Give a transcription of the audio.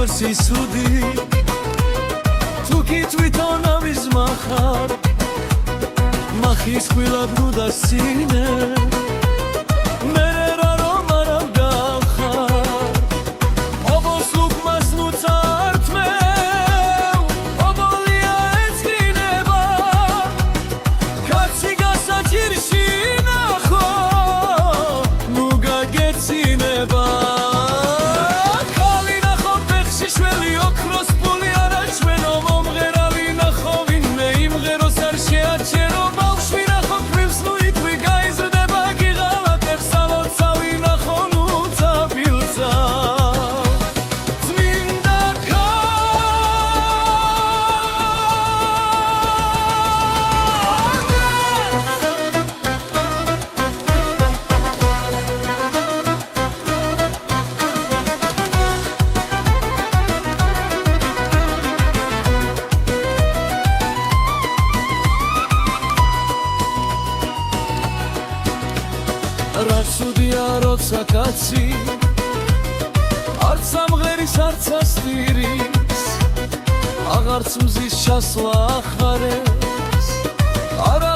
მიყვარს ისუდი თუ კი თვითონ ამის მახარ მახის ხვილად ნუდა სინე მე რა რომ არ გავხარ ობოს ლუკმას ნუ წართმე ობოლია ეცქრინება კაცი გასაჭირში ნახო ნუ გაგეცინება რასუდია როცა კაცი არც ამღერის არც ასტირის აღარც მზის ჩასვლა ახარებს არა